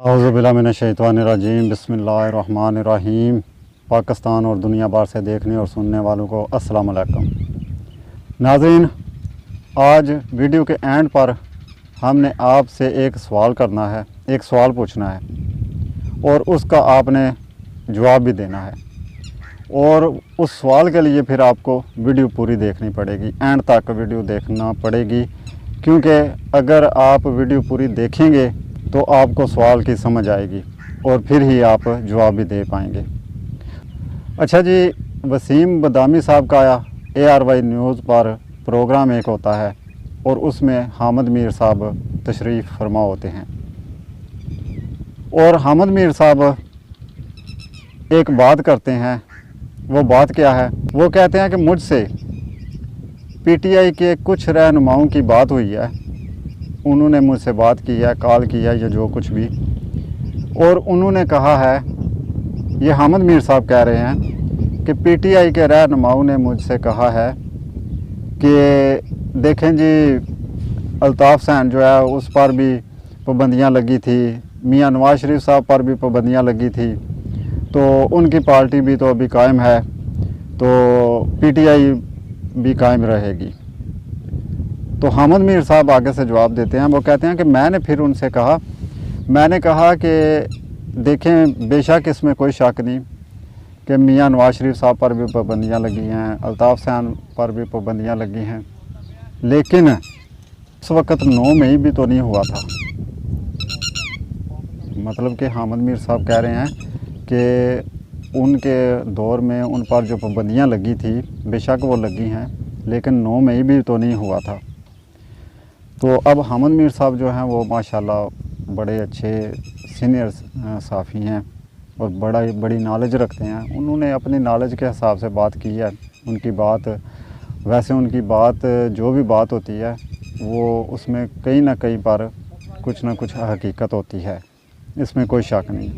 औज़ुबिल्लाहिमिनश्शैतानिर्रजीम बिस्मिल्लाहिर्रहमानिर्रहीम। पाकिस्तान और दुनिया भर से देखने और सुनने वालों को अस्सलाम वालेकुम। नाज़रीन, आज वीडियो के एंड पर हमने आपसे एक सवाल करना है, एक सवाल पूछना है और उसका आपने जवाब भी देना है। और उस सवाल के लिए फिर आपको वीडियो पूरी देखनी पड़ेगी, एंड तक वीडियो देखना पड़ेगी, क्योंकि अगर आप वीडियो पूरी देखेंगे तो आपको सवाल की समझ आएगी और फिर ही आप जवाब भी दे पाएंगे। अच्छा जी, वसीम बदामी साहब का ARY न्यूज़ पर प्रोग्राम एक होता है और उसमें हामिद मीर साहब तशरीफ़ फरमा होते हैं और हामिद मीर साहब एक बात करते हैं। वो बात क्या है? वो कहते हैं कि मुझसे PTI के कुछ रहनुमाओं की बात हुई है, उन्होंने मुझसे बात की है, कॉल किया या जो कुछ भी, और उन्होंने कहा है, ये हामिद मीर साहब कह रहे हैं कि PTI के रहनुमाओं ने मुझसे कहा है कि देखें जी, अल्ताफ़ सैन जो है उस पर भी पाबंदियां लगी थी, मियां नवाज शरीफ साहब पर भी पाबंदियां लगी थी, तो उनकी पार्टी भी तो अभी कायम है, तो PTI भी कायम रहेगी। तो हामिद मीर साहब आगे से जवाब देते हैं। वो कहते हैं कि मैंने फिर उनसे कहा, मैंने कहा कि देखें, बेशक इसमें कोई शक नहीं कि मियां नवाज शरीफ साहब पर भी पाबंदियां लगी हैं, अल्ताफ़ सैन पर भी पाबंदियां लगी हैं, लेकिन उस वक़्त 9 मई भी तो नहीं हुआ था। मतलब कि हामिद मीर साहब कह रहे हैं कि उनके दौर में उन पर जो पाबंदियां लगी थी, बेशक वो लगी हैं, लेकिन 9 मई भी तो नहीं हुआ था। तो अब हामिद मीर साहब जो हैं वो माशाल्लाह बड़े अच्छे सीनियर साफ़ी हैं और बड़ी नॉलेज रखते हैं। उन्होंने अपनी नॉलेज के हिसाब से बात की है। उनकी बात उनकी बात जो भी बात होती है वो उसमें कहीं ना कहीं पर कुछ ना कुछ हकीकत होती है, इसमें कोई शक नहीं।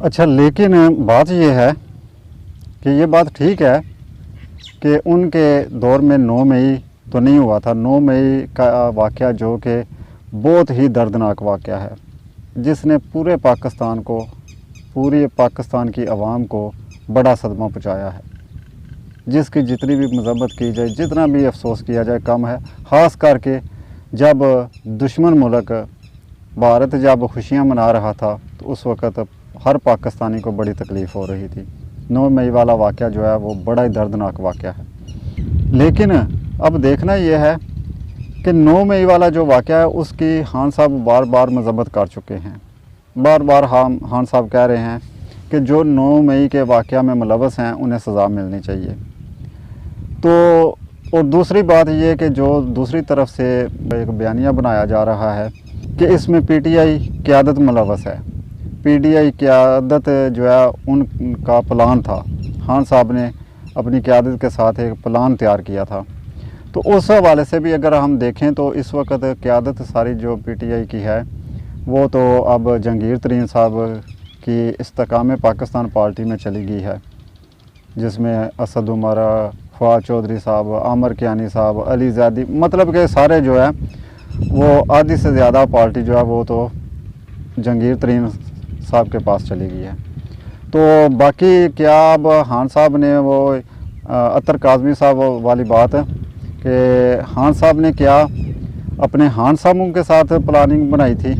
अच्छा, लेकिन बात ये है कि ये बात ठीक है कि उनके दौर में 9 मई तो नहीं हुआ था। 9 मई का वाक़या जो कि बहुत ही दर्दनाक वाक़या है, जिसने पूरे पाकिस्तान को, पूरी पाकिस्तान की आवाम को बड़ा सदमा पहुँचाया है, जिसकी जितनी भी मज़म्मत की जाए, जितना भी अफसोस किया जाए कम है। ख़ास करके जब दुश्मन मुल्क भारत जब खुशियाँ मना रहा था तो उस वक़्त हर पाकिस्तानी को बड़ी तकलीफ़ हो रही थी। 9 मई वाला वाक़या जो है वो बड़ा ही दर्दनाक वाक़या है। लेकिन अब देखना यह है कि 9 मई वाला जो वाक़या है उसकी खान साहब बार बार मज़म्मत कर चुके हैं। बार बार खान साहब कह रहे हैं कि जो 9 मई के वाक़या में मुलव्वस हैं उन्हें सज़ा मिलनी चाहिए। तो और दूसरी बात ये कि जो दूसरी तरफ से एक बयानिया बनाया जा रहा है कि इसमें PTI क़यादत मुलव्वस है। PTI क़यादत जो है उनका प्लान था, खान साहब ने अपनी क़यादत के साथ एक प्लान तैयार किया था। तो उस हवाले से भी अगर हम देखें तो इस वक्त क़यादत सारी जो PTI की है वो तो अब जहांगीर तरीन साहब की इस्तेकाम पाकिस्तान पार्टी में चली गई है, जिसमें असद उमर, फ़वाद चौधरी साहब, आमर कियानी साहब, अली ज़ैदी, मतलब के सारे जो है वो आधी से ज़्यादा पार्टी जो है वो तो जहांगीर तरीन साहब के पास चली गई है। तो बाकी क्या अब खान साहब ने वो अतर काज़मी साहब वाली बात है कि खान साहब ने क्या अपने खान साहबों के साथ प्लानिंग बनाई थी?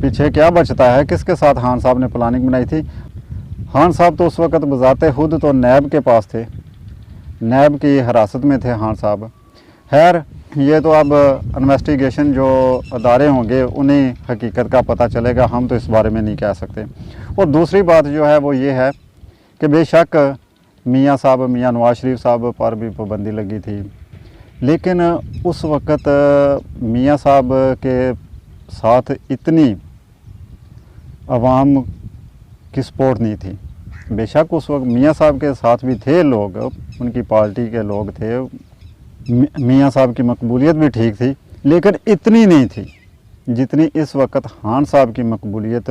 पीछे क्या बचता है, किसके साथ खान साहब ने प्लानिंग बनाई थी? खान साहब तो उस वक़्त बज़ाते खुद तो नैब के पास थे, नैब की हिरासत में थे खान साहब। खैर, ये तो अब इन्वेस्टिगेशन जो अदारे होंगे उन्हें हकीकत का पता चलेगा, हम तो इस बारे में नहीं कह सकते। और दूसरी बात जो है वो ये है कि बेशक मियां नवाज शरीफ साहब पर भी पाबंदी लगी थी, लेकिन उस वक़्त मियां साहब के साथ इतनी आवाम की सपोर्ट नहीं थी। बेशक उस वक्त मियां साहब के साथ भी थे लोग, उनकी पार्टी के लोग थे, मियां साहब की मकबूलियत भी ठीक थी, लेकिन इतनी नहीं थी जितनी इस वक्त खान साहब की मकबूलियत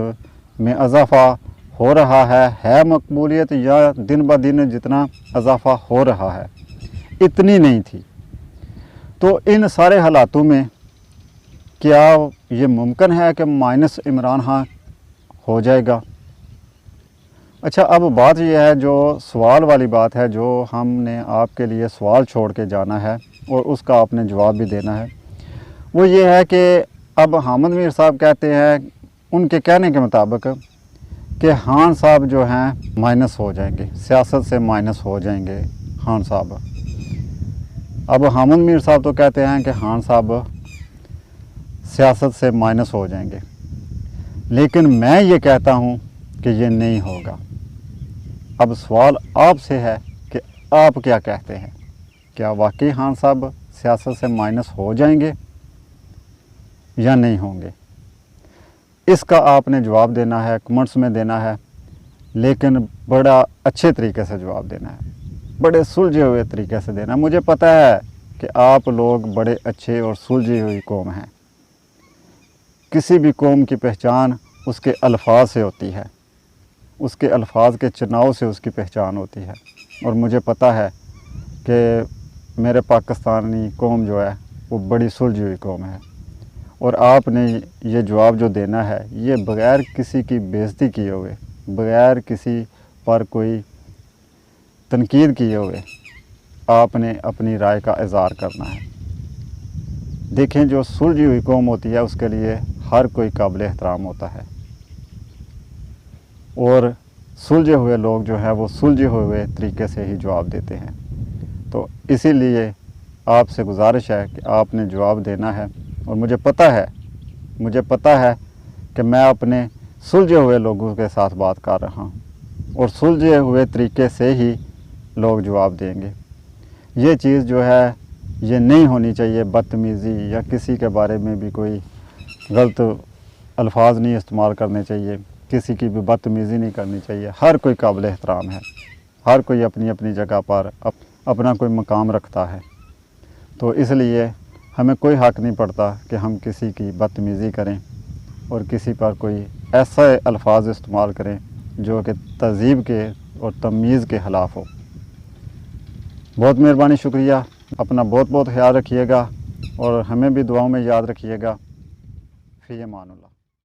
में इजाफ़ा हो रहा है मकबूलियत या दिन ब दिन जितना इजाफ़ा हो रहा है इतनी नहीं थी। तो इन सारे हालातों में کیا یہ ممکن ہے کہ مائنس عمران خان ہو جائے گا؟ اچھا، اب بات یہ ہے، جو سوال والی بات ہے، جو ہم نے آپ کے لیے سوال چھوڑ کے جانا ہے اور اس کا آپ نے جواب بھی دینا ہے، وہ یہ ہے کہ اب حامد میر صاحب کہتے ہیں ان کے کہنے کے مطابق کہ خان صاحب جو ہیں مائنس ہو جائیں گے، سیاست سے مائنس ہو جائیں گے خان صاحب۔ اب حامد میر صاحب تو کہتے ہیں کہ خان صاحب سیاست سے مائنس ہو جائیں گے، لیکن میں یہ کہتا ہوں کہ یہ نہیں ہوگا۔ اب سوال آپ سے ہے کہ آپ کیا کہتے ہیں، کیا واقعی خان صاحب سیاست سے مائنس ہو جائیں گے یا نہیں ہوں گے؟ اس کا آپ نے جواب دینا ہے، کمنٹس میں دینا ہے، لیکن بڑا اچھے طریقے سے جواب دینا ہے، بڑے سلجھے ہوئے طریقے سے دینا ہے۔ مجھے پتہ ہے کہ آپ لوگ بڑے اچھے اور سلجھی ہوئی قوم ہیں۔ کسی بھی قوم کی پہچان اس کے الفاظ سے ہوتی ہے، اس کے الفاظ کے چناؤ سے اس کی پہچان ہوتی ہے، اور مجھے پتہ ہے کہ میرے پاکستانی قوم جو ہے وہ بڑی سلجھی ہوئی قوم ہے، اور آپ نے یہ جواب جو دینا ہے یہ بغیر کسی کی بےعزتی کیے ہوئے، بغیر کسی پر کوئی تنقید کیے ہوئے آپ نے اپنی رائے کا اظہار کرنا ہے۔ دیکھیں، جو سلجھی ہوئی قوم ہوتی ہے اس کے لیے ہر کوئی قابل احترام ہوتا ہے، اور سلجھے ہوئے لوگ جو ہیں وہ سلجھے ہوئے طریقے سے ہی جواب دیتے ہیں۔ تو اسی لیے آپ سے گزارش ہے کہ آپ نے جواب دینا ہے، اور مجھے پتہ ہے کہ میں اپنے سلجھے ہوئے لوگوں کے ساتھ بات کر رہا ہوں، اور سلجھے ہوئے طریقے سے ہی لوگ جواب دیں گے۔ یہ چیز جو ہے یہ نہیں ہونی چاہیے، بدتمیزی یا کسی کے بارے میں بھی کوئی غلط الفاظ نہیں استعمال کرنے چاہیے، کسی کی بھی بدتمیزی نہیں کرنی چاہیے۔ ہر کوئی قابل احترام ہے، ہر کوئی اپنی اپنی جگہ پر اپنا کوئی مقام رکھتا ہے، تو اس لیے ہمیں کوئی حق نہیں پڑتا کہ ہم کسی کی بدتمیزی کریں اور کسی پر کوئی ایسے الفاظ استعمال کریں جو کہ تہذیب کے اور تمیز کے خلاف ہو۔ بہت مہربانی، شکریہ، اپنا بہت بہت خیال رکھیے گا، اور ہمیں بھی دعاؤں میں یاد رکھیے گا۔ فی امان اللہ۔